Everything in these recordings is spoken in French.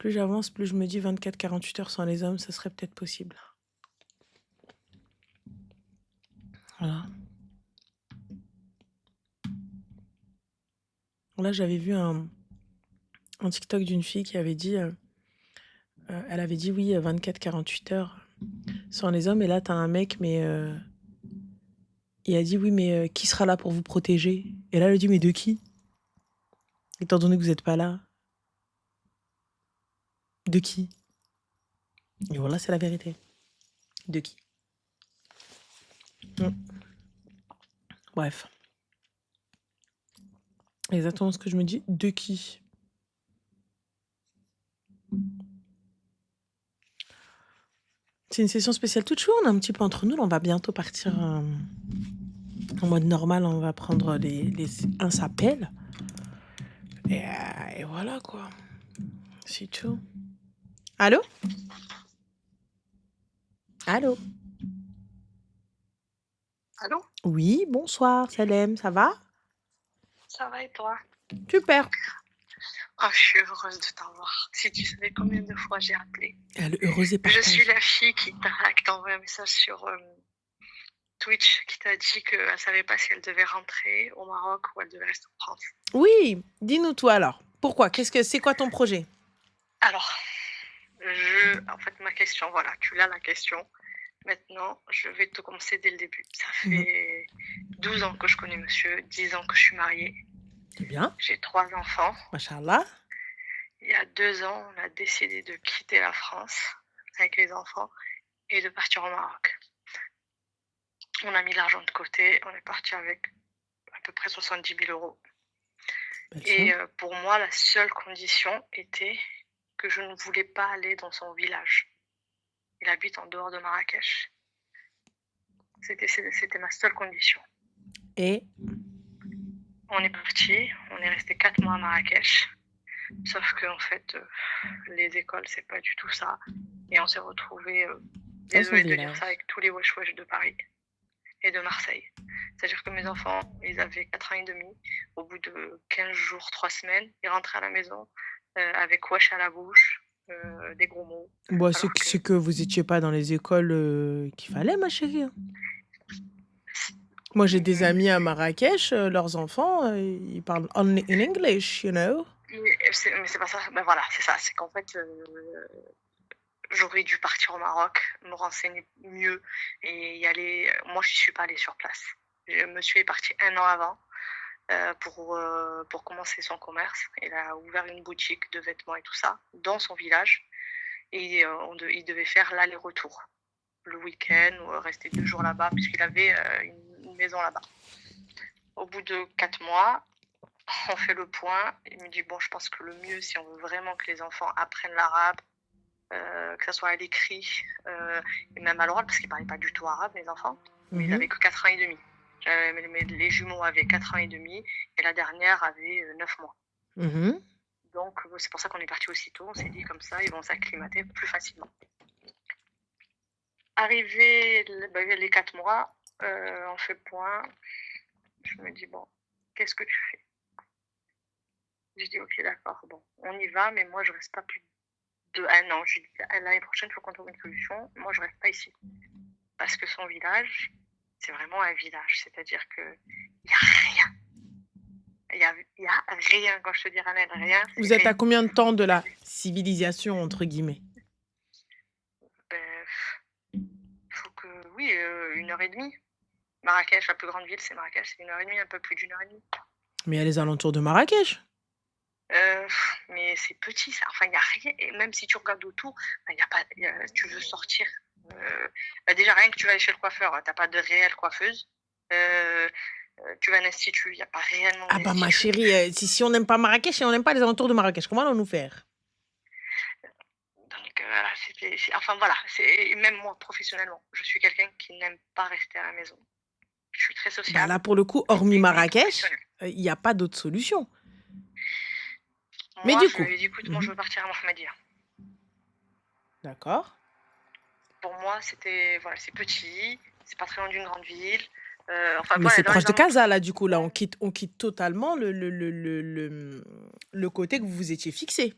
Plus j'avance, plus je me dis 24-48 heures sans les hommes, ça serait peut-être possible. Voilà. Là, j'avais vu un TikTok d'une fille qui avait dit, elle avait dit oui, 24-48 heures sans les hommes. Et là, t'as un mec, mais il a dit oui, mais qui sera là pour vous protéger? Et là, elle a dit mais de qui? Étant donné que vous n'êtes pas là, de qui? Et voilà, c'est la vérité. De qui? Mm. Bref. Exactement ce que je me dis. De qui? C'est une session spéciale toute chou, on est un petit peu entre nous. Là, on va bientôt partir en mode normal. On va prendre un s'appelle. Et voilà quoi. C'est tout. Allô? Allô? Allô? Oui, bonsoir, Salem, ça va? Ça va et toi? Super. Oh, je suis heureuse de t'avoir. Si tu savais combien de fois j'ai appelé. Elle est heureuse et Je suis partagée. la fille qui t'a envoyé un message sur Twitch qui t'a dit qu'elle ne savait pas si elle devait rentrer au Maroc ou elle devait rester en France. Oui, dis-nous toi alors. Pourquoi? C'est quoi ton projet? Alors, en fait, ma question, voilà, tu l'as la question. Maintenant, je vais te commencer dès le début. Ça fait 12 ans que je connais monsieur, 10 ans que je suis mariée. C'est bien. J'ai 3 enfants. Machallah. Il y a 2 ans, on a décidé de quitter la France avec les enfants et de partir au Maroc. On a mis l'argent de côté, on est parti avec à peu près 70 000 euros. Et pour moi, la seule condition était que je ne voulais pas aller dans son village. Il habite en dehors de Marrakech. C'était ma seule condition. Et on est parti, on est resté 4 mois à Marrakech. Sauf que en fait, les écoles, c'est pas du tout ça. Et on s'est retrouvés, désolée de dire ça, avec tous les wesh-wesh de Paris et de Marseille. C'est-à-dire que mes enfants, ils avaient 4 ans et demi. Au bout de 15 jours, 3 semaines, ils rentraient à la maison avec wesh à la bouche, des gros mots. Bon, c'est que vous étiez pas dans les écoles qu'il fallait, ma chérie. Moi, j'ai des amis à Marrakech, leurs enfants, ils parlent in English, you know. Mais c'est pas ça. Ben voilà, c'est ça. C'est qu'en fait, j'aurais dû partir au Maroc, me renseigner mieux et y aller. Moi, je suis pas allée sur place. Monsieur est parti 1 an avant pour commencer son commerce. Il a ouvert une boutique de vêtements et tout ça dans son village. Et il devait faire l'aller-retour le week-end ou rester 2 jours là-bas puisqu'il avait une maison là-bas. Au bout de 4 mois, on fait le point. Il me dit, bon, je pense que le mieux, si on veut vraiment que les enfants apprennent l'arabe, que ce soit à l'écrit et même à l'oral, parce qu'ils ne parlaient pas du tout arabe, les enfants, mais ils n'avaient que 4 ans et demi. Les jumeaux avaient 4 ans et demi et la dernière avait 9 mois. Donc, c'est pour ça qu'on est parti aussitôt. On s'est dit, comme ça, ils vont s'acclimater plus facilement. Arrivé les 4 mois, on fait le point. Je me dis, bon, qu'est-ce que tu fais? Je dis, ok, d'accord, bon, on y va, mais moi, je reste pas plus de 1 an. Je dis, l'année prochaine, il faut qu'on trouve une solution. Moi, je reste pas ici. Parce que son village, c'est vraiment un village. C'est-à-dire qu'il n'y a rien. Il y a rien, quand je te dis rien. Vous êtes à combien de temps de la civilisation, entre guillemets? Faut que, oui, 1h30. Marrakech, la plus grande ville, c'est Marrakech, c'est 1h30, un peu plus d'1h30. Mais il y a les alentours de Marrakech. Mais c'est petit, ça. Enfin, il n'y a rien. Et même si tu regardes autour, il y a pas. Tu veux sortir. Déjà, rien que tu vas aller chez le coiffeur, tu n'as pas de réelle coiffeuse. Tu vas à un institut, il n'y a pas réellement d'institut. Ah bah ma chérie, si on n'aime pas Marrakech et on n'aime pas les alentours de Marrakech, comment allons-nous faire? Donc voilà, enfin voilà, même moi, professionnellement, je suis quelqu'un qui n'aime pas rester à la maison. Je suis très sociable. Bah là, pour le coup, hormis Marrakech, il n'y a pas d'autre solution. Mais du coup, je lui ai dit, écoute, moi, je veux partir à Mohammedia. D'accord. Pour moi, c'était, voilà, c'est petit, c'est pas très loin d'une grande ville. Mais voilà, c'est proche de Casa, là, du coup. Là, on quitte totalement le côté que vous vous étiez fixé.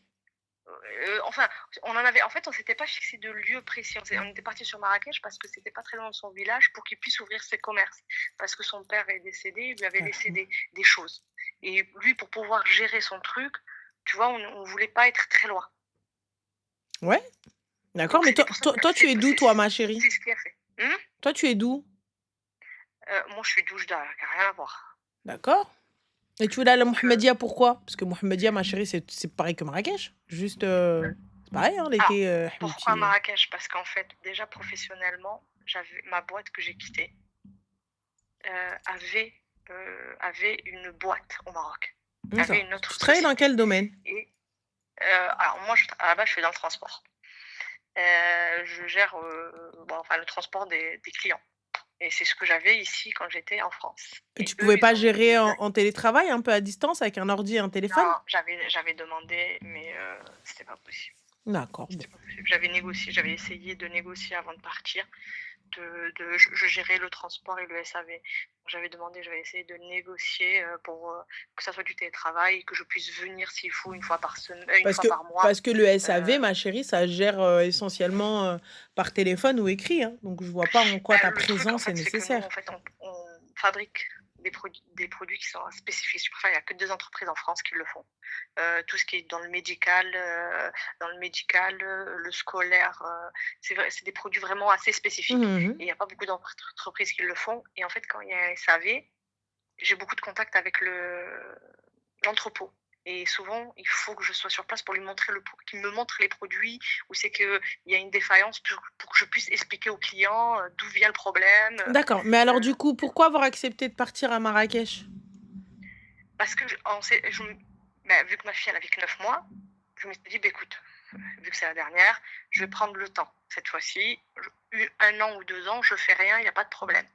Enfin, on en avait en fait, on s'était pas fixé de lieu précis. On était partis sur Marrakech parce que c'était pas très loin de son village pour qu'il puisse ouvrir ses commerces. Parce que son père est décédé, il lui avait laissé des choses. Et lui, pour pouvoir gérer son truc, tu vois, on voulait pas être très loin. Ouais, d'accord, Donc mais c'était pour ça que toi, tu es d'où, toi, ma chérie? c'est ce qu'il a fait. Toi, tu es d'où? Moi, je suis d'Oujda, qui a rien à voir. D'accord. Et tu voulais aller à Donc, Mohamedia, pourquoi? Parce que Mohamedia, ma chérie, c'est pareil que Marrakech. Juste, c'est pareil, hein, alors, l'été, pourquoi Habibti. Marrakech? Parce qu'en fait, déjà professionnellement, j'avais ma boîte que j'ai quittée avait, avait une boîte au Maroc. Avait D'accord. une autre Tu travailles dans société. quel domaine? Et alors moi, à la base, je suis dans le transport. Je gère enfin, le transport des clients. Et c'est ce que j'avais ici quand j'étais en France. Et Et tu eux, pouvais ils pas ont gérer ils en télétravail, un peu à distance, avec un ordi et un téléphone? non, j'avais demandé, mais c'était pas possible. D'accord, bon. C'était pas possible. J'avais négocié, j'avais essayé de négocier avant de partir. Je gérais le transport et le SAV. J'avais demandé, j'avais essayé de négocier pour que ça soit du télétravail, que je puisse venir s'il faut une fois par semaine, une Parce fois que, par mois. parce que le SAV, Euh, ma chérie, ça gère essentiellement par téléphone ou écrit, hein. Donc, je vois pas en quoi ta le truc, en présence est fait, c'est que nous, nécessaire. en fait, on fabrique des produits qui sont spécifiques. Je préfère, il n'y a que 2 entreprises en France qui le font. Tout ce qui est dans le médical, le scolaire, c'est vrai, c'est des produits vraiment assez spécifiques. Mhm. Et il n'y a pas beaucoup d'entreprises qui le font. Et en fait, quand il y a un SAV, j'ai beaucoup de contacts avec l'entrepôt. Et souvent, il faut que je sois sur place pour lui montrer qu'il me montre les produits, où c'est qu'il y a une défaillance pour que je puisse expliquer au client d'où vient le problème. D'accord. Mais alors, du coup, pourquoi avoir accepté de partir à Marrakech? Parce que vu que ma fille elle avait que 9 mois, je me suis dit, bah, écoute, vu que c'est la dernière, je vais prendre le temps. Cette fois-ci, 1 an ou 2 ans, je fais rien, il n'y a pas de problème.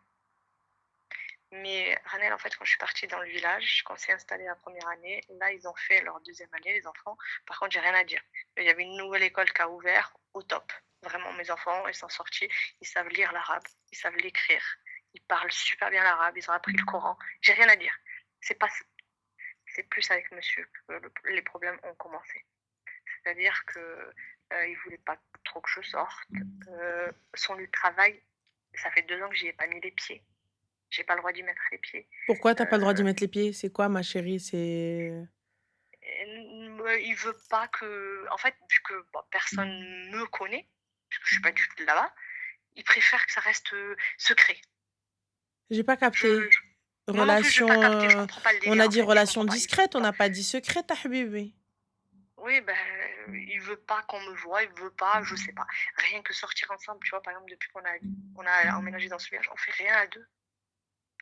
Mais Ranel, en fait, quand je suis partie dans le village, quand on s'est installé la première année, là, ils ont fait leur deuxième année, les enfants. Par contre, j'ai rien à dire. Il y avait une nouvelle école qui a ouvert au top. Vraiment, mes enfants, ils sont sortis, ils savent lire l'arabe, ils savent l'écrire, ils parlent super bien l'arabe, ils ont appris le Coran. J'ai rien à dire. C'est plus avec monsieur que les problèmes ont commencé. C'est-à-dire que il voulait pas trop que je sorte. Son lieu de travail, ça fait 2 ans que j'y ai pas mis les pieds. J'ai pas le droit d'y mettre les pieds. Pourquoi t'as pas le droit d'y mettre les pieds? C'est quoi, ma chérie? Il veut pas que, en fait, vu que personne me connaît, parce que je suis pas du tout là-bas, il préfère que ça reste secret. J'ai pas Je, capté. je- Moi non plus, je vais pas Relation, capter. Je comprends pas le on délire a en dit fait. Je relation comprends pas. Il veut discrète, on pas. n'a pas dit secrète, habibi. Oui, ben, il veut pas qu'on me voie, il veut pas, je sais pas. Rien que sortir ensemble, tu vois, par exemple, depuis qu'on a emménagé dans ce village, on fait rien à deux.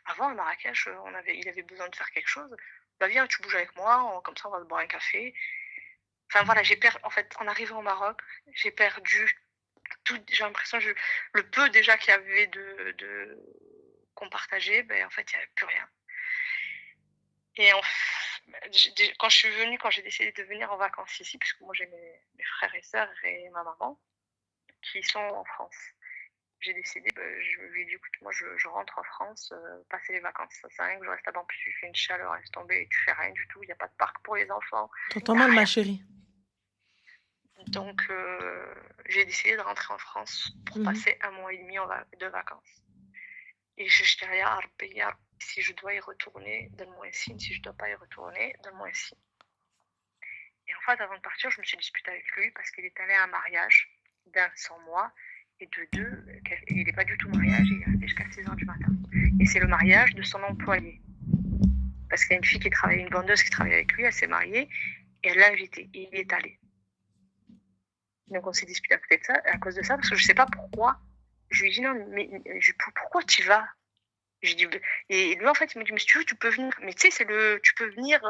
Avant, à Marrakech, il avait besoin de faire quelque chose. Bah viens, tu bouges avec moi, comme ça on va se boire un café. Enfin voilà, en fait, en arrivant au Maroc, j'ai perdu tout, j'ai l'impression, le peu déjà qu'il y avait qu'on partageait, ben en fait, il n'y avait plus rien. Et quand je suis venue, quand j'ai décidé de venir en vacances ici, puisque moi j'ai mes frères et sœurs et ma maman qui sont en France, j'ai décidé, je lui ai dit, écoute, moi je rentre en France, passer les vacances, ça sert à rien que je reste là-bas, en plus il fait une chaleur, laisse tomber, et tu fais rien du tout, il n'y a pas de parc pour les enfants, T'entends il n'y a mal, ma rien. chérie. Donc j'ai décidé de rentrer en France pour passer 1 mois et demi de vacances. Et je t'ai dit, si je dois y retourner, donne-moi un signe, si je ne dois pas y retourner, donne-moi un signe. Et en fait, avant de partir, je me suis disputée avec lui parce qu'il est allé à un mariage d'un sans moi, et de deux, il n'est pas du tout mariage, il est resté jusqu'à 6h du matin. Et c'est le mariage de son employé. Parce qu'il y a une fille une vendeuse qui travaille avec lui, elle s'est mariée, et elle l'a invité, et il y est allé. Donc on s'est disputé à cause de ça, parce que je ne sais pas pourquoi. Je lui ai dit non, mais pourquoi tu vas? Je dis, et lui en fait il me dit, mais si tu veux tu peux venir, mais tu sais tu peux venir,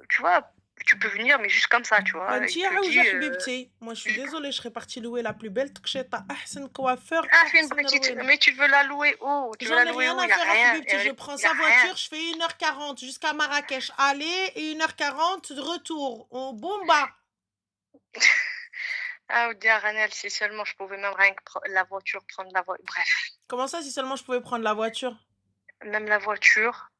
tu vois, tu peux venir mais juste comme ça, tu vois, il te dit Moi, je suis désolée, je serais partie louer la plus belle tcheta, ahsen coiffeur, fais une petite, mais tu veux la louer où? Tu veux J'en la ai louer rien où? à Il y a faire à rien, Habibti. Je prends il y a sa rien. voiture, je fais 1h40 jusqu'à Marrakech aller et 1h40 de retour. On bomba. Ah, Ranel, si seulement je pouvais même rien que la voiture, prendre la voiture, bref, Comment ça, si seulement je pouvais prendre la voiture? même la voiture,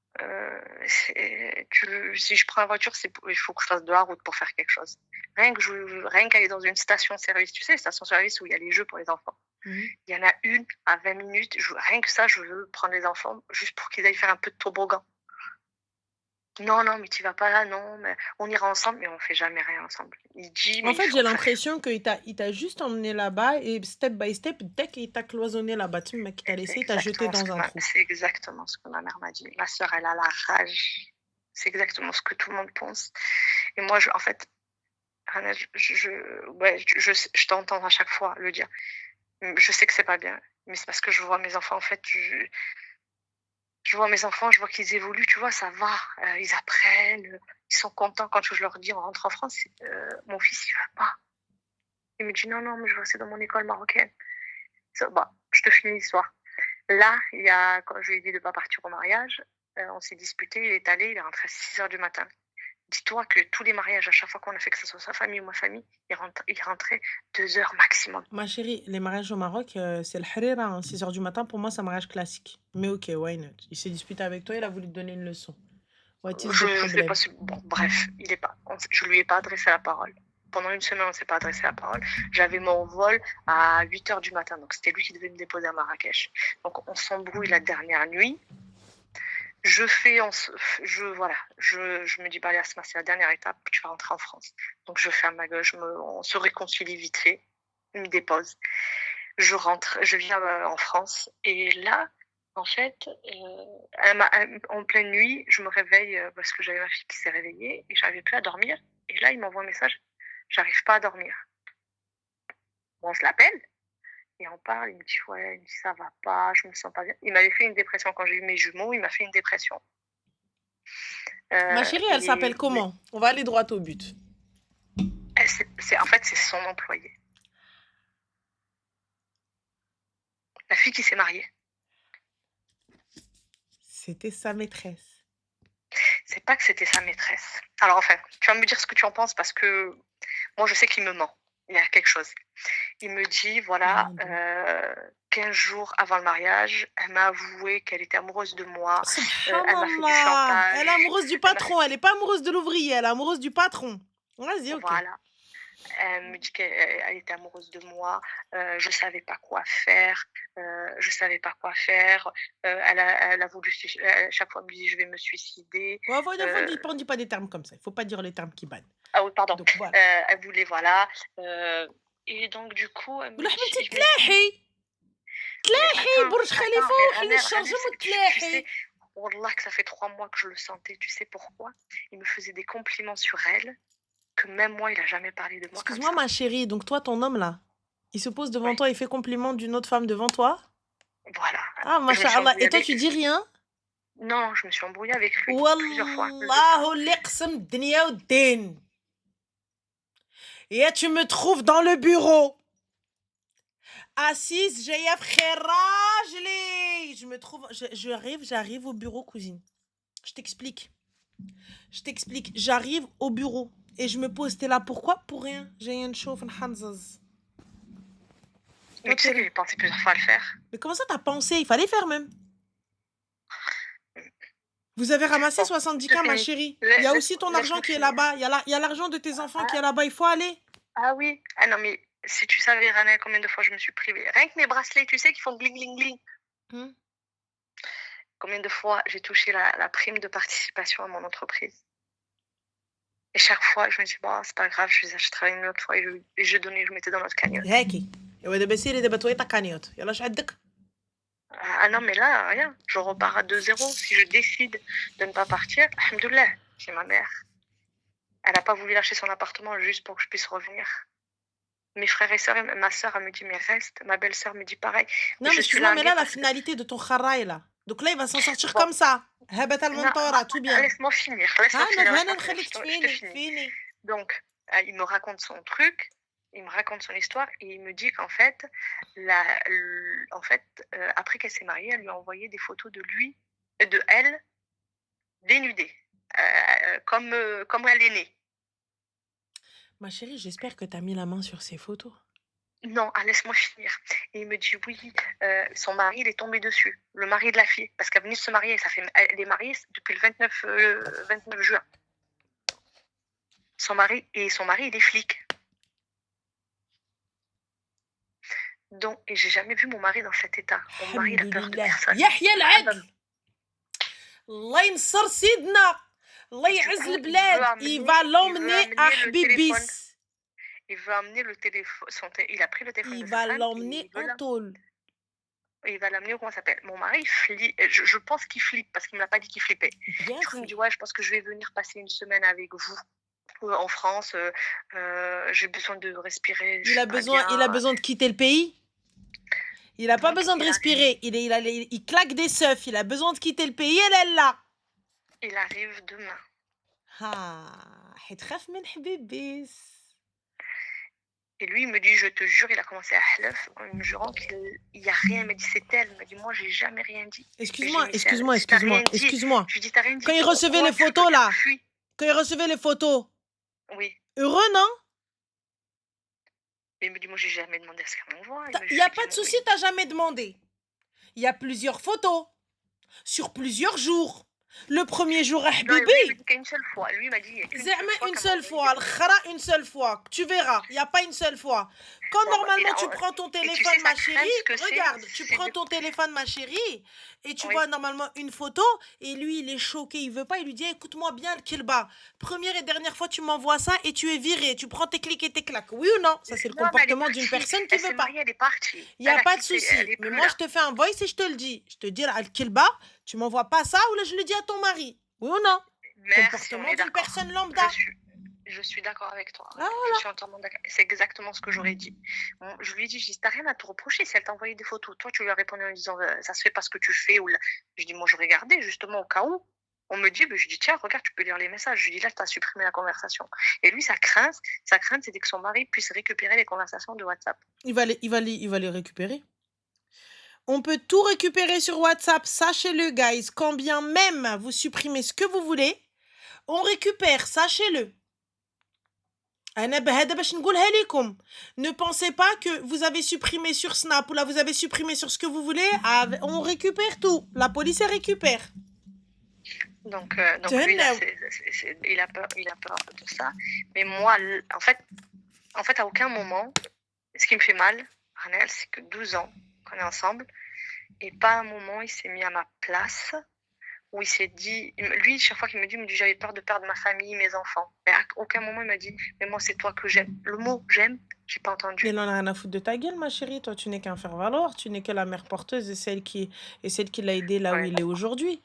Si je prends la voiture, il faut que je fasse de la route pour faire quelque chose. Rien qu'aller dans une station-service, tu sais, les stations-service où il y a les jeux pour les enfants. Mhm. Il y en a une à 20 minutes. Rien que ça, je veux prendre les enfants juste pour qu'ils aillent faire un peu de toboggan. Non, non, mais tu vas pas là, non, mais on ira ensemble, mais on fait jamais rien ensemble. Il dit, En mais il fait, j'ai faut faire. l'impression il t'a juste emmené là-bas et step by step, dès qu'il t'a cloisonné là-bas, tu mec, il t'a laissé, il t'a jeté dans un trou. C'est exactement ce que ma mère m'a dit. Ma sœur, elle a la rage. C'est exactement ce que tout le monde pense. Et moi, en fait, Rana, je t'entends à chaque fois le dire. Je sais que c'est pas bien, mais c'est parce que je vois mes enfants, en fait, je vois mes enfants, je vois qu'ils évoluent, tu vois, ça va. Ils apprennent, ils sont contents quand je leur dis on rentre en France. Mon fils, il veut pas. Il me dit non, non, mais je veux rester dans mon école marocaine. Bah, je te finis l'histoire. Là, quand je lui ai dit de ne pas partir au mariage, on s'est disputé, il est allé, il est rentré à 6 h du matin. Dis-toi que tous les mariages, à chaque fois qu'on a fait, que ce soit sa famille ou ma famille, il rentrait 2 heures maximum. Ma chérie, les mariages au Maroc, c'est le harira, hein. 6 h du matin, pour moi, c'est un mariage classique. Mais ok, why not? Il s'est disputé avec toi, il a voulu te donner une leçon. What is the Je sais problem? pas bon, bref, je lui ai pas adressé la parole. Pendant une semaine, on ne s'est pas adressé la parole. J'avais mon vol à 8 h du matin, donc c'était lui qui devait me déposer à Marrakech. Donc on s'embrouille la dernière nuit. Je me dis, bah, allez, Asma, c'est la dernière étape, tu vas rentrer en France. Donc je ferme ma gueule, on se réconcilie vite fait, il me dépose. Je rentre, je viens en France, et là, en fait, en pleine nuit, je me réveille parce que j'avais ma fille qui s'est réveillée et j'arrivais plus à dormir. Et là, il m'envoie un message, j'arrive pas à dormir. Bon, je l'appelle et on parle, il me dit, ouais, il me dit, ça va pas, je me sens pas bien. Il m'avait fait une dépression quand j'ai eu mes jumeaux, il m'a fait une dépression. Ma chérie, elle s'appelle comment? On va aller droit au but. En fait, c'est son employé. La fille qui s'est mariée. C'était sa maîtresse. C'est pas que c'était sa maîtresse. Alors enfin, tu vas me dire ce que tu en penses parce que moi, je sais qu'il me ment. Il y a quelque chose. Il me dit, voilà, 15 jours avant le mariage, elle m'a avoué qu'elle était amoureuse de moi. Elle m'a fait du chantage. Elle est amoureuse du patron, elle n'est pas amoureuse de l'ouvrier, elle est amoureuse du patron. Vas-y, ok. Voilà. Elle me dit qu'elle était amoureuse de moi. Je savais pas quoi faire. Elle a voulu, chaque fois, elle me dit, je vais me suicider. On dit pas des termes comme ça. Il faut pas dire les termes qui bannent. Ah oui, pardon. Donc, voilà. Elle voulait, voilà. Et donc, du coup, elle me ولا dit... حبيبتي تلاحي برج خليفه وحل الشرجم Tu وتلاحي. sais, Wallah, que ça fait 3 mois que je le sentais. Tu sais pourquoi? Il me faisait des compliments sur elle, que même moi, il a jamais parlé de moi comme Excuse-moi, ça. ma chérie, donc toi, ton homme là, il se pose devant Ouais. toi, il fait compliment d'une autre femme devant toi? Voilà. Ah, machallah. Et toi, tu dis rien? Non, je me suis embrouillée avec lui plusieurs fois. Wallahu liqsam dunya wa din. Et tu me trouves dans le bureau. Assise, Jayaf Kherajli. Je me trouve, j'arrive au bureau, cousine. Je t'explique. J'arrive au bureau et je me pose, t'es là, pourquoi? Pour rien. J'ai une chauffe, une hanzaz. Mais tu sais que j'ai pensé plusieurs fois à le faire. Mais comment ça t'as pensé? Il fallait faire même. Vous avez ramassé 70K, ma chérie. Il y a aussi ton argent qui est là-bas. Il y a l'argent de tes enfants qui est là-bas. Il faut aller. Ah oui. Ah non, mais si tu savais, Rana, combien de fois je me suis privée. Rien que mes bracelets, tu sais, qui font gling, gling, gling. Combien de fois j'ai touché la prime de participation à mon entreprise. Et chaque fois, je me dis, bon, c'est pas grave, je les achèterai une autre fois. Et je donnais, je mettais dans notre cagnotte. هيك ودابا سيري دابا تويطا كانيوت يلا اش عندك. Ah non, mais là, rien. Je repars à 2-0. Si je décide de ne pas partir, alhamdoulilah, c'est ma mère. Elle n'a pas voulu lâcher son appartement juste pour que je puisse revenir. Mes frères et sœurs, ma sœur, elle me dit, mais reste. Ma belle-sœur me dit pareil. Non, mais excuse-moi, mais là, la finalité de ton kharaï, là. Donc là, il va s'en sortir comme ça. Tout bien. Laisse-moi finir. Fini. Donc, il me raconte son truc. Il me raconte son histoire et il me dit qu'en fait, après qu'elle s'est mariée, elle lui a envoyé des photos de elle, dénudée, comme elle est née. Ma chérie, j'espère que tu as mis la main sur ces photos. Non, ah, laisse-moi finir. Et il me dit: «Oui, son mari, il est tombé dessus, le mari de la fille, parce qu'elle venait de se marier, ça fait elle est mariée depuis le 29 juin. Son mari, il est flic. Donc et j'ai jamais vu mon mari dans cet état. Mon mari, il a peur de Alhamdulillah. personne. Yahya Ah bah, العدل. الله ينصر سيدنا. الله et du يعز coup, il veut البلاد. Il amener va il veut l'emmener à amener le téléphone. Habibis. Il veut amener le téléphone. Il a pris le téléphone Il de sa va femme et l'emmener en tôle. il va l'amener où on s'appelle. Mon mari flippe. Je pense qu'il flippe parce qu'il me l'a pas dit qu'il flippait. Bien Du coup, il me fait. dit: «Ouais, je pense que je vais venir passer une semaine avec vous, en France, j'ai besoin de respirer, je Il suis a pas besoin, il a bien». besoin de quitter le pays. Il n'a pas Donc besoin de respirer. Il claque des seufs. Il a besoin de quitter le pays. Elle est là. il arrive demain. حيتخاف من حبيبيس. Et lui, il me dit: «Je te jure», il a commencé à hlef en me jurant qu'il y a rien. Il m'a dit: «C'est elle». Il m'a dit: «Moi, j'ai jamais rien dit». Et j'ai dit: Excuse-moi. «Si tu as rien dit», je lui dis: «Tu as rien dit, Quand il recevait les pourquoi tu veux photos, que là, tu fuis?» quand il recevait les photos, Oui. heureux, non? Et il me dit: «Moi, j'ai jamais demandé à ce qu'elle m'envoie». Il n'y a pas de souci, t'as jamais demandé. Il y a plusieurs photos, sur plusieurs jours. Le premier jour à Non, lui, il m'a Habibi. dit qu'une seule fois. Lui, il m'a dit: «Il y a qu'une seule Zama fois une qu'elle seule m'a fois, envoyé des al-khara une seule fois. Tu verras, il n'y a pas une seule fois. Quand Bon, bah, normalement il a tu prends ton et tu téléphone, sais, ma sa chérie, crainte que regarde, tu c'est prends de ton téléphone, ma chérie, et tu oui. vois normalement une photo, et lui, il est choqué, il veut pas, il lui dit, écoute-moi bien, le kilba. Première et dernière fois, tu m'envoies ça, et tu es viré, tu prends tes clics et tes claques. Oui ou non? Ça, c'est le Non, mais elle est comportement d'une partie. personne qui Elle veut s'est pas. mariée, elle est partie. Il n'y a Elle a pas de quitté, souci. elle est Mais plus moi, là. je te fais un voice et je te le dis. Je te dis, al-kilba, tu m'envoies pas ça, ou là, je le dis à ton mari. Oui ou non? Merci, on Comportement est d'une d'accord. personne lambda. Je suis d'accord avec toi. Ah, Je suis entièrement d'accord. C'est exactement ce que j'aurais dit. Bon, je lui ai dit: «T'as rien à te reprocher si elle t'a envoyé des photos». Toi, tu lui as répondu en disant: «Ça se fait pas ce que tu fais» ou là je dis: «Moi, je regardais justement au cas où». On me dit, je dis: «Tiens, regarde, tu peux lire les messages». Je lui dis: «Là, tu as supprimé la conversation». Et lui, sa crainte, c'était que son mari puisse récupérer les conversations de WhatsApp. Il va les récupérer. On peut tout récupérer sur WhatsApp, sachez-le, guys. Quand bien même vous supprimez ce que vous voulez, on récupère, sachez-le. Ne pensez pas que vous avez supprimé sur Snap ou là vous avez supprimé sur ce que vous voulez. On récupère tout. La police elle récupère. Donc lui, là, il a peur de ça. Mais moi, en fait, à aucun moment, ce qui me fait mal, Ranel, c'est que 12 ans qu'on est ensemble, et pas un moment il s'est mis à ma place, où il s'est dit, lui, chaque fois qu'il me dit, j'avais peur de perdre ma famille, mes enfants. Mais à aucun moment il m'a dit, mais moi, c'est toi que j'aime. Le mot j'aime, j'ai pas entendu. Il en a rien à foutre de ta gueule, ma chérie. Toi, tu n'es qu'un faire-valoir. Tu n'es que la mère porteuse et celle qui l'a aidé là où il est aujourd'hui.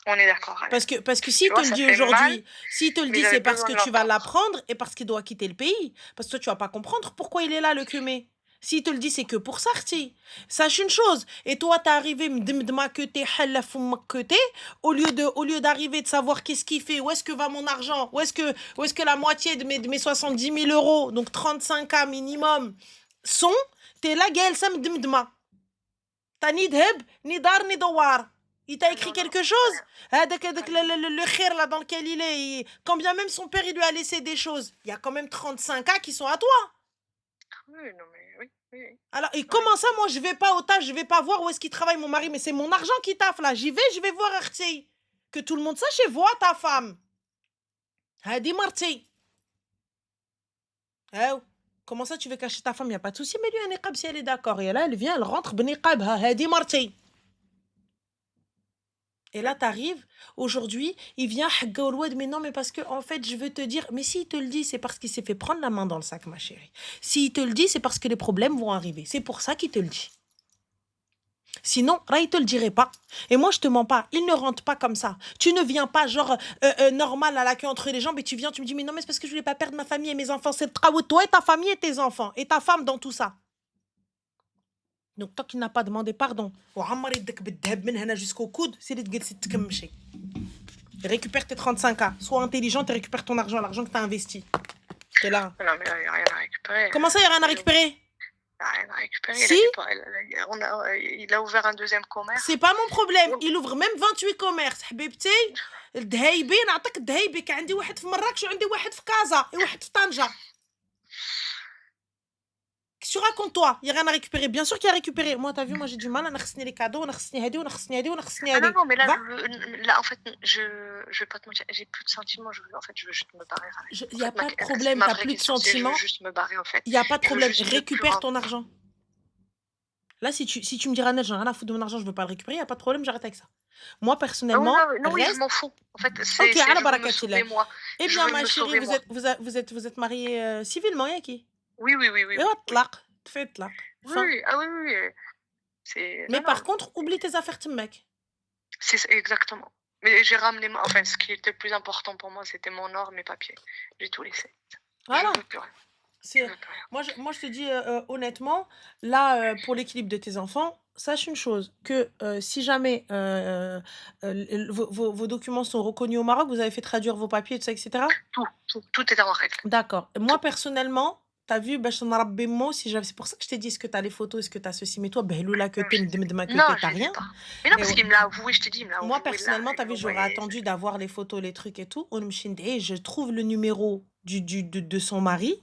On est d'accord. Parce que s'il te le dit aujourd'hui, c'est parce que tu vas l'apprendre et parce qu'il doit quitter le pays. Parce que toi, tu vas pas comprendre pourquoi il est là, le cumé. S'il te le dit, c'est que pour ça, sache une chose. Et toi, t'es arrivé, au lieu d'arriver, de savoir qu'est-ce qu'il fait, où est-ce que va mon argent, où est-ce que la moitié de mes 70 000 euros, donc 35K minimum, sont, t'es là, Gaël, ça m'dma. T'as ni dheb, ni dar, ni dawar. Il t'a écrit quelque chose? Le khair là dans lequel il est, quand bien même son père il lui a laissé des choses, il y a quand même 35K qui sont à toi. Oui, non mais oui. Alors, et comment ça, moi je vais pas au taf, je vais pas voir où est-ce qu'il travaille mon mari, mais c'est mon argent qui taffe là, je vais voir Arti. Que tout le monde sache et voit ta femme. Hadi Marti. Comment ça tu veux cacher ta femme? Il n'y a pas de souci, mais lui un niqab si elle est d'accord. Et là elle vient, elle rentre, bniqab, hadi Marti. Et là, t'arrives, aujourd'hui, il vient, mais non, mais parce que, en fait, je veux te dire, mais s'il te le dit, c'est parce qu'il s'est fait prendre la main dans le sac, ma chérie. S'il te le dit, c'est parce que les problèmes vont arriver. C'est pour ça qu'il te le dit. Sinon, là, il te le dirait pas. Et moi, je te mens pas. Il ne rentre pas comme ça. Tu ne viens pas, genre, normal, à la queue entre les jambes, et tu viens, tu me dis, mais non, mais c'est parce que je voulais pas perdre ma famille et mes enfants. C'est le travail de toi et ta famille et tes enfants. Et ta femme dans tout ça. Donc, toi qui n'as pas demandé pardon, jusqu'au coude, c'est de récupère tes 35K. Sois intelligente et récupère ton argent, l'argent que tu as investi. T'es là. Non, mais il n'y a rien à récupérer. Comment ça, il n'y a rien à récupérer? Il n'y a rien à récupérer. Si. Il a ouvert un deuxième commerce. C'est pas mon problème. Il ouvre même 28 commerces. حبيبتي الذهيبي نعطيك الذهيبي كان عندي واحد في مراكش وعندي واحد في كازا وواحد في طنجة. Qu'est-ce tu racontes toi, il n'y a rien à récupérer. Bien sûr qu'il y a à récupérer. Moi, t'as vu, moi j'ai du mal à récupérer les cadeaux, on a Ah non, non, mais là, là, en fait, je vais pas te mentir, j'ai plus de sentiments, en fait, je veux juste me barrer. Il n'y a pas de problème, t'as plus de sentiments. Je veux juste me barrer, en fait. Il n'y a pas de problème, récupère ton argent. Là, si tu me dis, Ranel, j'en ai rien à foutre de mon argent, je veux pas le récupérer, il n'y a pas de problème, j'arrête avec ça. Moi, personnellement, non, oui, je m'en fous. En fait, c'est Ok, je veux me sauver moi. Eh bien, ma chérie, vous êtes mariée civilement, Yaki? Oui. Et tu fais tlaq. Oui, ah oui. Mais par contre, oublie tes affaires, mec. C'est exactement. Mais j'ai ramené, enfin, ce qui était le plus important pour moi, c'était mon or, mes papiers. J'ai tout laissé. Voilà. Je veux plus rien. Moi, je te dis honnêtement, là, pour l'équilibre de tes enfants, sache une chose, que si jamais vos documents sont reconnus au Maroc, vous avez fait traduire vos papiers, tout ça, etc. Tout est en règle. D'accord. Moi, personnellement, t'as vu, c'est pour ça que je t'ai dit, est-ce que t'as les photos, est-ce que t'as ceci, mais toi, Behlula, que t'as rien. Mais non, parce qu'il me l'a avoué, je te dis, Moi, personnellement, t'as vu, j'aurais attendu d'avoir les photos, les trucs et tout. Et je trouve le numéro de son mari.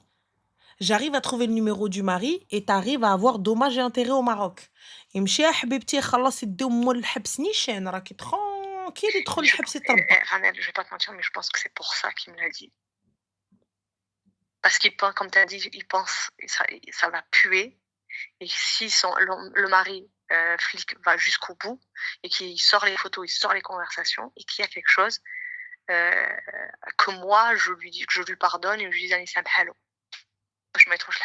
J'arrive à trouver le numéro du mari et t'arrives à avoir dommages et intérêts au Maroc. يمشي يا حبيبتي خلص يديو مول الحبس نيشان راكي tranquille يدخل الحبس يتربى. Ranel, je vais pas te mentir, mais je pense que c'est pour ça qu'il me l'a dit. Parce qu'il pense, comme tu as dit, il pense ça va puer. Et si le mari flic va jusqu'au bout et qu'il sort les photos, il sort les conversations et qu'il y a quelque chose que moi je lui pardonne et je lui dis allez samhalo. Je me trouve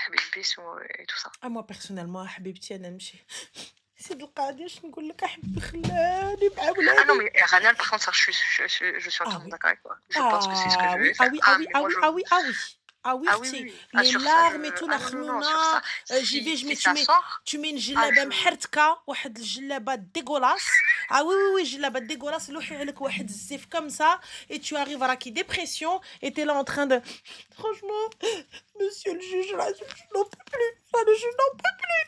et tout ça. Moi personnellement حبيبتي انا نمشي سيد القادش نقول لك احبي خلاني مع ولادي. Ah non mais Ranel, par contre ça je suis entièrement d'accord avec toi. Je pense que c'est ce que je vais faire. Les larmes et tout, la khnouna, j'y vais, tu mets une jilaba محرتكه, واحد الجلابه dégueulasse. Ah oui, jilaba dégueulasse, لوحي عليك واحد الزيف comme ça, et tu arrives à la dépression, et t'es là en train de... Franchement, monsieur le juge, là, je n'en peux plus. Je n'en peux plus.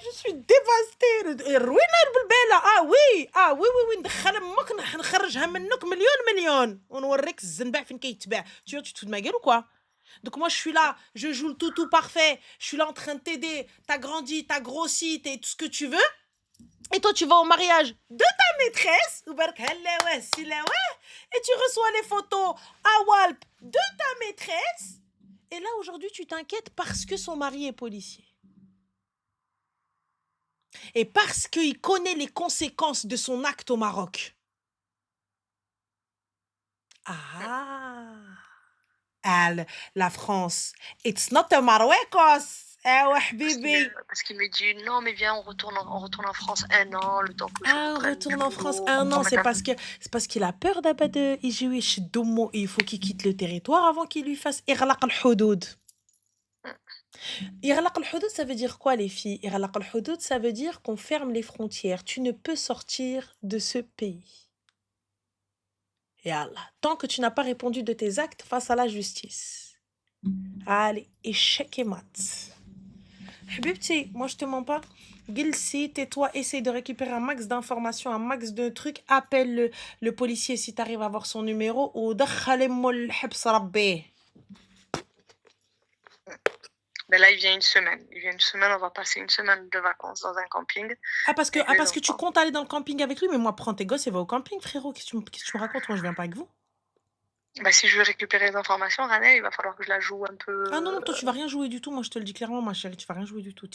Je suis dévastée. روينا بالبالة. oui. ندخل امك نخرجها منك مليون. ونوريك الزنبع فين كيتباع. Tu te fous de ma gueule ou quoi? Donc moi, je suis là, je joue le tout parfait, je suis là en train de t'aider, t'as grandi, t'as grossi, t'es tout ce que tu veux, et toi, tu vas au mariage de ta maîtresse, et tu reçois les photos à Walp de ta maîtresse, et là, aujourd'hui, tu t'inquiètes parce que son mari est policier. Et parce qu'il connaît les conséquences de son acte au Maroc. La France, it's not a Marruecos. Parce qu'il me dit non mais viens on retourne en France 1 an le temps que on retourne en France 1 an, c'est parce qu'il a peur de il faut qu'il quitte le territoire avant qu'il lui fasse إغلاق الحدود. إغلاق الحدود, ça veut dire quoi les filles? إغلاق الحدود, ça veut dire qu'on ferme les frontières, tu ne peux sortir de ce pays. Et Allah, tant que tu n'as pas répondu de tes actes face à la justice. Allez, échec et mat. Habibti, moi je te mens pas. Gilsi, tais-toi, essaye de récupérer un max d'informations, un max de trucs. Appelle le policier si tu arrives à avoir son numéro. Ou dakhalemmo l'habs rabbi. Mais là, il vient une semaine, on va passer une semaine de vacances dans un camping. Parce que tu comptes aller dans le camping avec lui, mais moi, prends tes gosses et va au camping, frérot. Qu'est-ce que tu me racontes? Moi, je viens pas avec vous. Bah, si je veux récupérer les informations, Ranel, il va falloir que je la joue un peu... Ah non, toi, tu vas rien jouer du tout. Moi, je te le dis clairement, ma chérie, tu vas rien jouer du tout.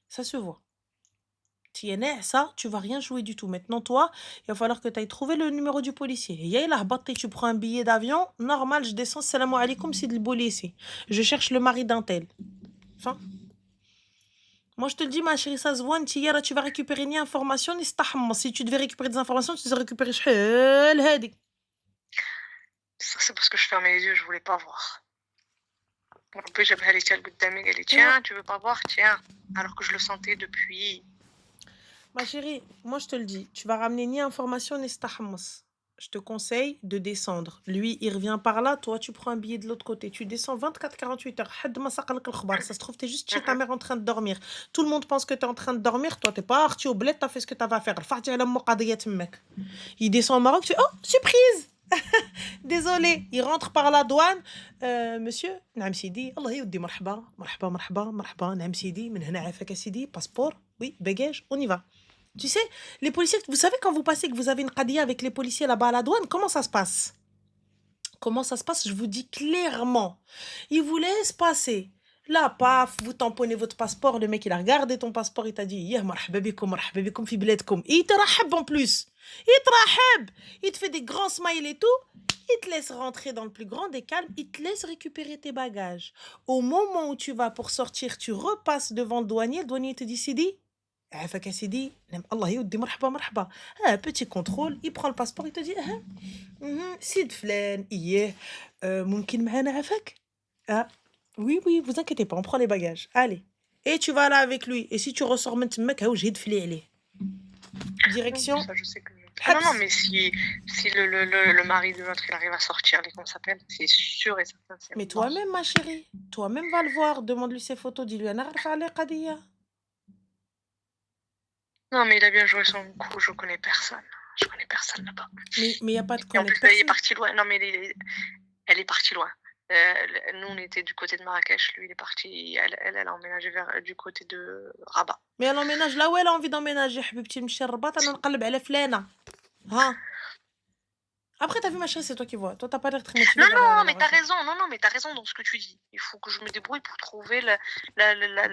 Ça se voit. Ça, tu vas rien jouer du tout. Maintenant, toi, il va falloir que tu ailles trouver le numéro du policier. Tu prends un billet d'avion, normal, je descends, salam alaikum, c'est le policier. Je cherche le mari d'un tel. Enfin, moi, je te le dis, ma chérie, ça se voit, tu vas récupérer ni information, ni stahma. Si tu devais récupérer des informations, tu devrais récupérer c'est parce que je fermais les yeux, je voulais pas voir. En plus, j'avais elle dit, tiens, tu veux pas voir, tiens. Alors que je le sentais depuis... Ma chérie, moi je te le dis, tu vas ramener ni information ni stahmos. Je te conseille de descendre. Lui, il revient par là, toi tu prends un billet de l'autre côté. Tu descends 24-48 heures. Ça se trouve, t'es juste chez ta mère en train de dormir. Tout le monde pense que t'es en train de dormir. Toi, t'es pas parti au bled, t'as fait ce que t'avais à faire. Il descend au Maroc, tu fais, oh, surprise. désolé. Il rentre par la douane. Monsieur, نعم سيدي. الله يودي مرحبا مرحبا مرحبا مرحبا. نعم سيدي. من هنا عافاك سيدي. Passeport. Oui, bagage. On y va. Tu sais, les policiers, vous savez quand vous passez que vous avez une qadia avec les policiers là-bas à la douane, comment ça se passe? Comment ça se passe? Je vous dis clairement. Ils vous laissent passer. Là, paf, vous tamponnez votre passeport. Le mec, il a regardé ton passeport. Il t'a dit, Yah, marhaba bikoum fi biladkoum. Et il te rahab en plus. Il te rahab. Il te fait des grands smiles et tout. Il te laisse rentrer dans le plus grand des calmes. Il te laisse récupérer tes bagages. Au moment où tu vas pour sortir, tu repasses devant le douanier. Le douanier te dit, Sidi, عافاك يا سيدي نعم الله يودي مرحبا مرحبا petit contrôle il prend le passeport il te dit سيد فلان ممكن معانا عافاك oui oui vous inquiétez pas on prend les bagages allez et tu vas là avec lui et si tu ressors من تماك ها وجهي دفلي عليه direction Ça, je sais que... Ah non, mais si le mari de l'autre, il arrive à sortir, comment ça s'appelle, c'est sûr et certain. mais toi-même ma chérie toi-même va le voir demande-lui ses photos dis-lui أنا عارفة عليه قضية. Non, mais il a bien joué son coup, je connais personne. Je connais personne là-bas. Mais il n'y a pas de Et en connaître plus, elle est personne. partie loin. Non, mais elle est partie loin. Nous, on était du côté de Marrakech. Lui, il est parti. Elle a emménagé du côté de Rabat. Mais elle emménage là où elle a envie d'emménager حبيبتي نمشي للرباط أنا نقلب على فلانة ها. Après, t'as vu, ma chérie, c'est toi qui vois. Toi, t'as pas l'air très motivée. Non, d'aller à non, la mais t'as recherche. raison. Non, non, mais t'as raison dans ce que tu dis. Il faut que je me débrouille pour trouver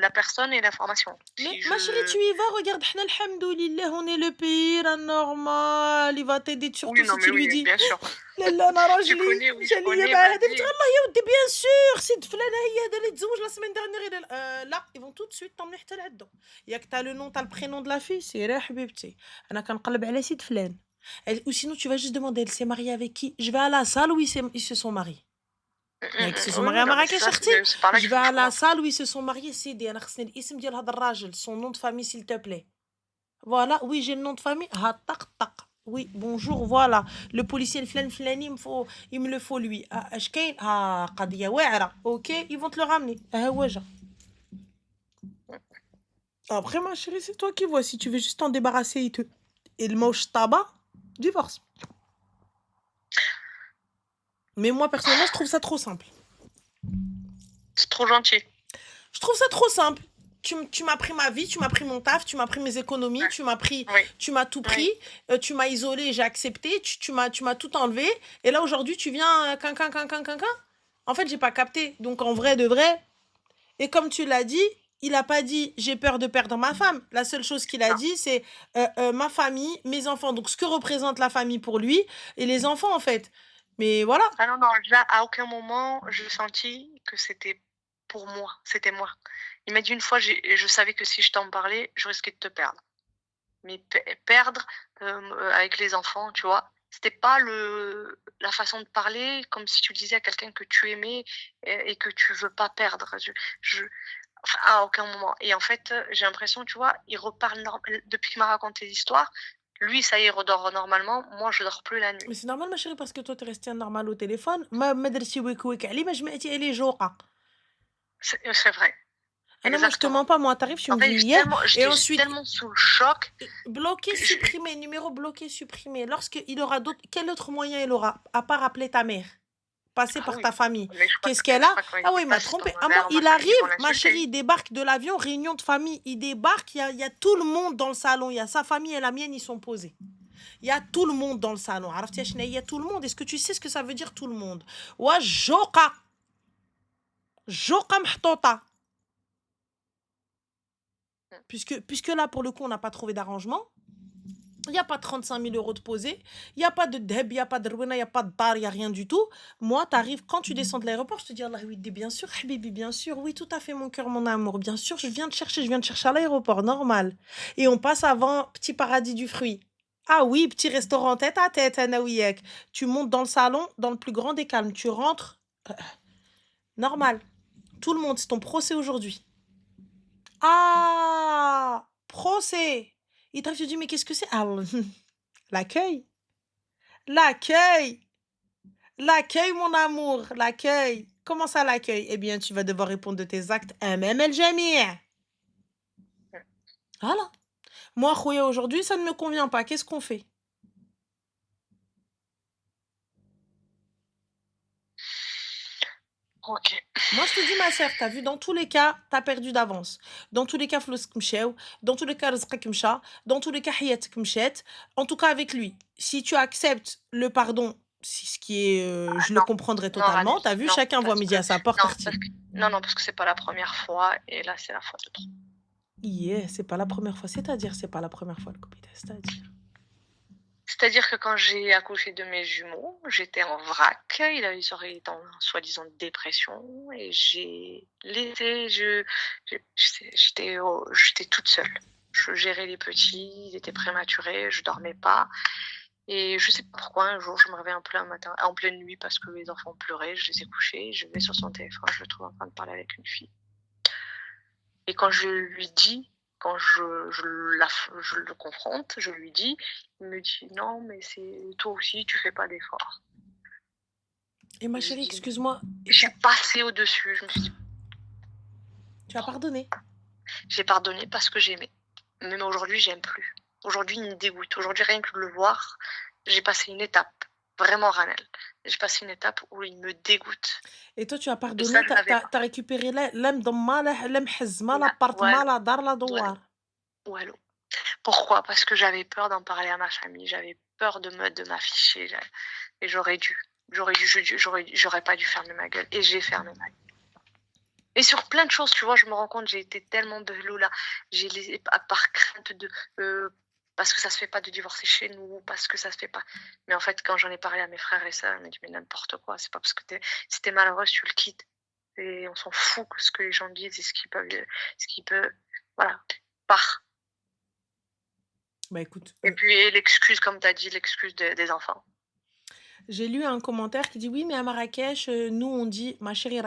la personne et l'information. Mais Si ma chérie, tu y vas, regarde, حنا الحمدولله, on est le pays normal. Il va t'aider surtout Oui, non, si mais tu lui oui, dis bien sûr. لا لا انا Tu راجلي connais, oui, je جالي connais, مع هذا vas-y. بتقول الله يودي بيان سور سيد فلانه هي هذا اللي تزوج لا سيمين ديرنيير لا ils vont tout de suite t'emmener حتى لعندهم ياك تا لو نون تا البرينون de la fille سيري حبيبتي انا كنقلب على سيد فلان ou sinon tu vas juste demander elle s'est mariée avec qui je vais à la salle où ils se sont mariés ياك se sont Oui, mariés oui, à non, mais Marrakech ça, اختي c'est par là je qu'il vais faut que à je la commence. salle où ils se sont mariés سيدي انا خصني الاسم ديال هذا الراجل son nom de famille s'il te plaît voilà oui j'ai le nom de famille ها طق طق oui bonjour voilà le policier الفلان الفلاني il me le faut lui اش كاين قضيه واعره ok ils vont te le ramener ها هو جا après ma chérie c'est toi qui vois si tu veux juste t'en débarrasser et le moche tabac divorce mais moi personnellement je trouve ça trop simple C'est trop gentil. je trouve ça trop simple tu m'as pris ma vie, tu m'as pris mon taf, tu m'as pris mes économies, Ouais. tu m'as pris, Oui. tu m'as tout pris, tu m'as isolé, j'ai accepté, tu m'as tout enlevé, et là aujourd'hui tu viens quinquin. En fait, j'ai pas capté. Donc en vrai de vrai, et comme tu l'as dit, il a pas dit j'ai peur de perdre ma femme. La seule chose qu'il a Non. dit c'est ma famille, mes enfants. Donc ce que représente la famille pour lui et les enfants en fait. Mais voilà. Ah non, non, là, à aucun moment, j'ai senti que c'était pour moi. C'était moi. Il m'a dit une fois, je savais que si je t'en parlais, je risquais de te perdre. Mais perdre avec les enfants, tu vois, c'était pas la façon de parler comme si tu disais à quelqu'un que tu aimais et que tu veux pas perdre. Enfin, à aucun moment. Et en fait, j'ai l'impression, tu vois, il reparle depuis qu'il m'a raconté l'histoire. Lui, ça y est, il redort normalement. Moi, je dors plus la nuit. Mais c'est normal ma chérie parce que toi t'es restée normal au téléphone. ما درتي ويك عليه ما جمعتي عليه جوقة. C'est vrai. Ah non, moi je te mens pas, moi t'arrives, tu En me fait, dis j'étais et ensuite tellement sous le choc. bloqué, supprimé, numéro bloqué, supprimé. Lorsqu'il aura d'autres, quel autre moyen il aura à part appeler ta mère, passer Ah par oui. ta famille? Mais je crois Qu'est-ce que- qu'elle je a? crois que quand Ah oui, il m'a passe trompé. dans Ah ma moi, mère, il ma famille, ils arrive, vont ma l'insulter. chérie, il débarque de l'avion, réunion de famille, il débarque, il y a tout le monde dans le salon, il y a sa famille et la mienne, ils sont posés. Il y a tout le monde dans le salon. عرفتي يا شناهي؟ Il y a tout le monde. Est-ce que tu sais ce que ça veut dire tout le monde? وجوقة جوقة محطوطة. Puisque là, pour le coup, on n'a pas trouvé d'arrangement. Il n'y a pas 35 000 euros de posés. Il n'y a pas de dheb, il n'y a pas de rwena, il n'y a pas de bar, il n'y a rien du tout. Moi, t'arrives, quand tu descends de l'aéroport, je te dis, Allah, oui, bien sûr, habibi, bien sûr, oui, tout à fait, mon cœur, mon amour, bien sûr, je viens te chercher à l'aéroport, normal. Et on passe avant Petit Paradis du Fruit. Ah oui, petit restaurant tête à tête, Anaouiek. Tu montes dans le salon, dans le plus grand des calmes. Tu rentres, normal. Tout le monde, c'est ton procès aujourd'hui. Ah, procès. Il t'arrive, tu te dis, mais qu'est-ce que c'est? Ah, l'accueil. L'accueil. L'accueil, mon amour. L'accueil. Comment ça, l'accueil? Eh bien, tu vas devoir répondre de tes actes. Même el jamia. Voilà. Moi, Khouya, aujourd'hui, ça ne me convient pas. Qu'est-ce qu'on fait? OK. Moi, je te dis, ma sœur, t'as vu, dans tous les cas, t'as perdu d'avance. Dans tous les cas, فلوسك مشاو. Dans tous les cas, رزقك مشى. Dans tous les cas, حياتك مشات. En tout cas, avec lui. Si tu acceptes le pardon, ce qui est, Ah je le non, comprendrai non totalement. Ranel, T'as vu, non, chacun voit parce midi que à sa porte. non, parce que non, parce que c'est pas la première fois et là, c'est la fois de trop. Yeah, c'est pas la première fois. C'est-à-dire, c'est pas la première fois le copita. C'est-à-dire. C'est-à-dire que quand j'ai accouché de mes jumeaux, j'étais en vrac, il était en soi-disant dépression et j'ai laissé j'étais toute seule. Je gérais les petits, ils étaient prématurés, je dormais pas et je sais pas pourquoi un jour je me réveille en pleine nuit parce que les enfants pleuraient, je les ai couchés, je vais sur son téléphone, je le trouve en train de parler avec une fille et quand je lui dis, quand je le confronte, je lui dis, il me dit: «Non, mais c'est toi aussi, tu fais pas d'efforts». Et ma J'ai chérie, dit excuse-moi, je suis passée au-dessus, je me suis dit: tu as pardonné. «J'ai pardonné parce que j'aimais». Même aujourd'hui, j'aime plus. Aujourd'hui, il me dégoûte. Aujourd'hui, rien que de le voir, j'ai passé une étape, vraiment Ranel. J'ai passé une étape où il me dégoûte Et toi, tu as et ça, pardonné, je l'avais pas. t'as récupéré la mdamma, la mhezma, La l'appartement, Walou, la dar, la Walou, douar. Walou. Pourquoi? Parce que j'avais peur d'en parler à ma famille, j'avais peur de m'afficher, et j'aurais pas dû fermer ma gueule et j'ai fermé ma gueule. Et sur plein de choses, tu vois, je me rends compte, j'ai été tellement là. J'ai les par crainte de, parce que ça se fait pas de divorcer chez nous, parce que ça se fait pas. Mais en fait, quand j'en ai parlé à mes frères et sœurs, ils m'ont dit: «Mais n'importe quoi, c'est pas parce que si tu malheureuse, tu le quittes et on s'en fout que ce que les gens disent et ce qu'ils peuvent voilà, pars». Bah écoute, Et puis l'excuse, comme tu as dit, l'excuse des enfants. j'ai lu un commentaire qui dit oui, mais à Marrakech, nous on dit, ma chérie,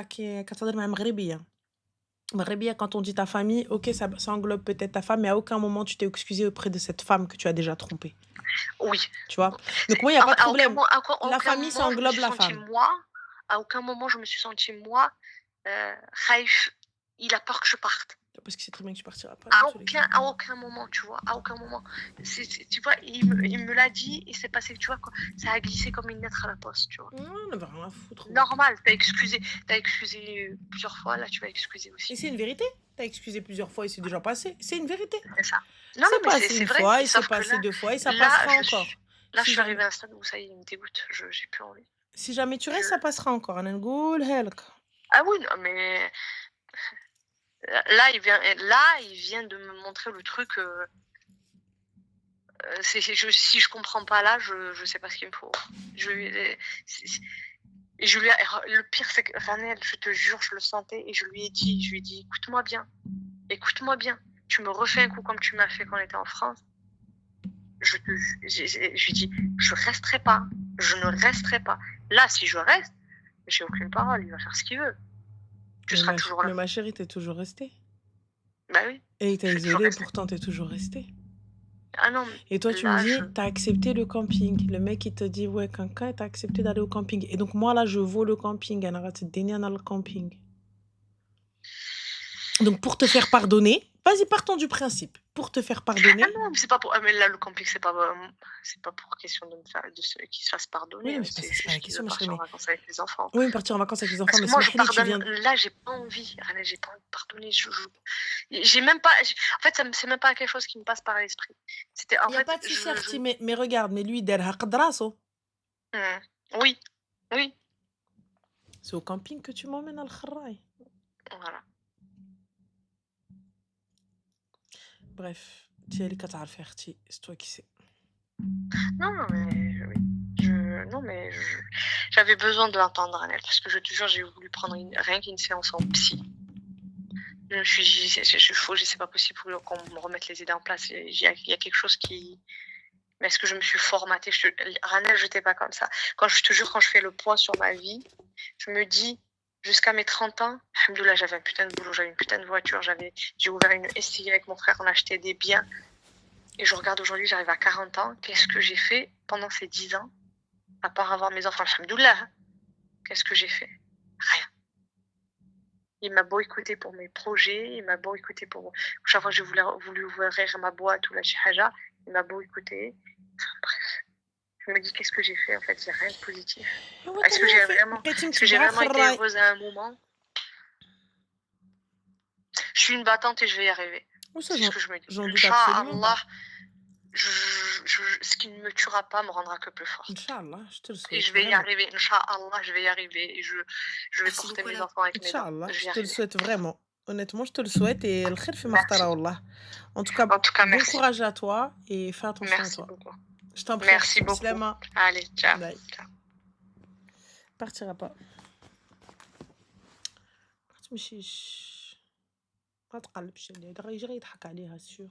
Maghrebia, quand on dit ta famille, ok, ça englobe peut-être ta femme, mais à aucun moment tu t'es excusé auprès de cette femme que tu as déjà trompée. Oui. Tu vois? Donc moi, il n'y a pas de À aucun problème. moment La famille, ça je me englobe suis la sentie femme. moi, à aucun moment je me suis sentie moi, Khaïf, il a peur que je parte. Parce que c'est très bien que tu partiras pas dans tous les cas. À aucun moment, tu vois? À aucun moment. Tu vois, il me l'a dit et c'est passé, tu vois? Ça a glissé comme une lettre à la poste, tu vois? On avait rien à foutre. Normal, t'as excusé plusieurs fois, là tu vas excuser Et aussi. c'est une vérité. T'as excusé plusieurs fois et c'est déjà passé. C'est une vérité. C'est ça. Non, C'est mais passé c'est une vrai, fois, il s'est sauf que passé là deux fois et ça là passera encore. je Si suis arrivée jamais, à un stade où ça y est, il me dégoûte, j'ai plus envie. si jamais tu restes, Je ça passera encore. أنا نقولها لك. Ah oui, non, mais il vient de me montrer le truc, si je comprends pas là, je sais pas ce qu'il me faut. Je lui ai c'est et je lui ai le pire, c'est que Ranel, je te jure, je le sentais et je lui ai dit: écoute-moi bien, tu me refais un coup comme tu m'as fait quand on était en France, je te ju je lui ai dit: «Je resterai pas, je ne resterai pas. Là, si je reste, j'ai aucune parole, il va faire ce qu'il veut. Tu seras toujours là». Mais ma chérie, t'es toujours restée. Bah oui, Et il t'a je suis toujours isolée, restée. pourtant t'es toujours restée. Ah non, Et toi, tu me là, dis, t'as accepté le camping. Le mec, il te dit, ouais, Kanka, t'as accepté d'aller au camping. Et donc, moi, là, je vaux le camping. أنا غتديني أنا le camping. Donc, pour te faire pardonner, vas-y, partons du principe. Pour te faire Ah pardonner. non, mais c'est pas pour mais là, le camping, c'est pas pour question qu'il se fasse Oui, pardonner, non, hein, mais c'est c'est pas la juste qu'il question, veut ma chérie. partir en Mais... vacances avec les enfants. Oui, mais partir en vacances avec les enfants, Parce mais que moi, je Smahili, tu pardonne viens. là, j'ai pas envie, Rana, j'ai pas envie de pardonner, j'ai même pas en fait, c'est même pas quelque chose qui me passe par l'esprit. C'était en Il n'y a fait, pas de souci, Arti, mais regarde, mais lui, derrière Qadraso. Oui, oui, C'est au camping que tu m'emmènes à Al-Kharraï. voilà. Bref, tu es le faire, c'est toi qui sais. Non, mais oui, non, mais j'avais besoin de l'entendre, Ranel, parce que je te jure, j'ai voulu prendre rien qu'une séance en psy. Je me suis dit: «C'est pas possible, faut qu'on me remette les idées en place. Il y a quelque chose qui». Mais est-ce que je me suis formatée? Ranel, j'étais pas comme ça. Je te jure, quand je fais le point sur ma vie, je me dis: «Jusqu'à mes 30 ans, alhamdoulilah, j'avais un putain de boulot, j'avais une putain de voiture, j'ai ouvert une SCI avec mon frère, on achetait des biens» et je regarde aujourd'hui, j'arrive à 40 ans, qu'est-ce que j'ai fait pendant ces 10 ans? À part avoir mes enfants, alhamdoulilah, hein. Qu'est-ce que j'ai fait? Rien. Il m'a beau écouter pour mes projets, il m'a beau écouter pour chaque fois que voulu ouvrir ma boîte ou la chi haja, il m'a beau écouter. Bref, Je me dis: «Qu'est-ce que j'ai fait?» En fait, il y a rien de positif. إيوا Est-ce que تاني j'ai وفي vraiment بقيتي est-ce que j'ai متبعة vraiment في été الراي. heureuse à un moment? Je suis une battante et je vais y arriver. وça C'est ce que je me dis. j'en doute absolument Inch'Allah, pas. ce qui ne me tuera pas me rendra que plus forte Inch'Allah, je te le et souhaite je vais y vraiment. arriver. Inch'Allah, je vais y arriver et je vais Merci porter beaucoup, mes Alain. enfants avec mes dents. Inch'Allah, Je vais je y te le arriver. souhaite vraiment. Honnêtement, je te le souhaite et الخير فيما Merci. اختاره الله. En tout cas, En tout cas, bon merci. courage à toi et fais attention à Merci toi. beaucoup. Je t'en prie, Merci أختي beaucoup. بسلامة. Allez, ciao. Bye. Ciao. Partira pas. ما تمشيش. ما تقلبش عليه، دغيا يجي غير يضحك عليها سيغ.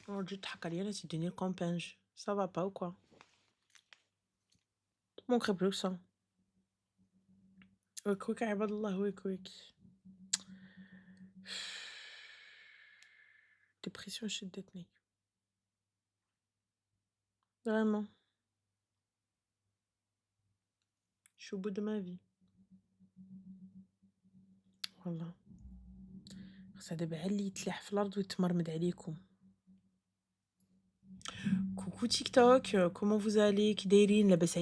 تجي تضحك عليا أنا تديني الكومبانج. Ça va pas ou quoi? Manquerait plus que ça. ويك ويك يا عباد الله ويك ويك. Dépression شدتني. Vraiment. Je suis au bout de ma vie. والله. خاصها دابا اللي يتلاح في الأرض ويتمرمد عليكم. Coucou TikTok, comment vous allez؟ كي دايرين؟ لاباس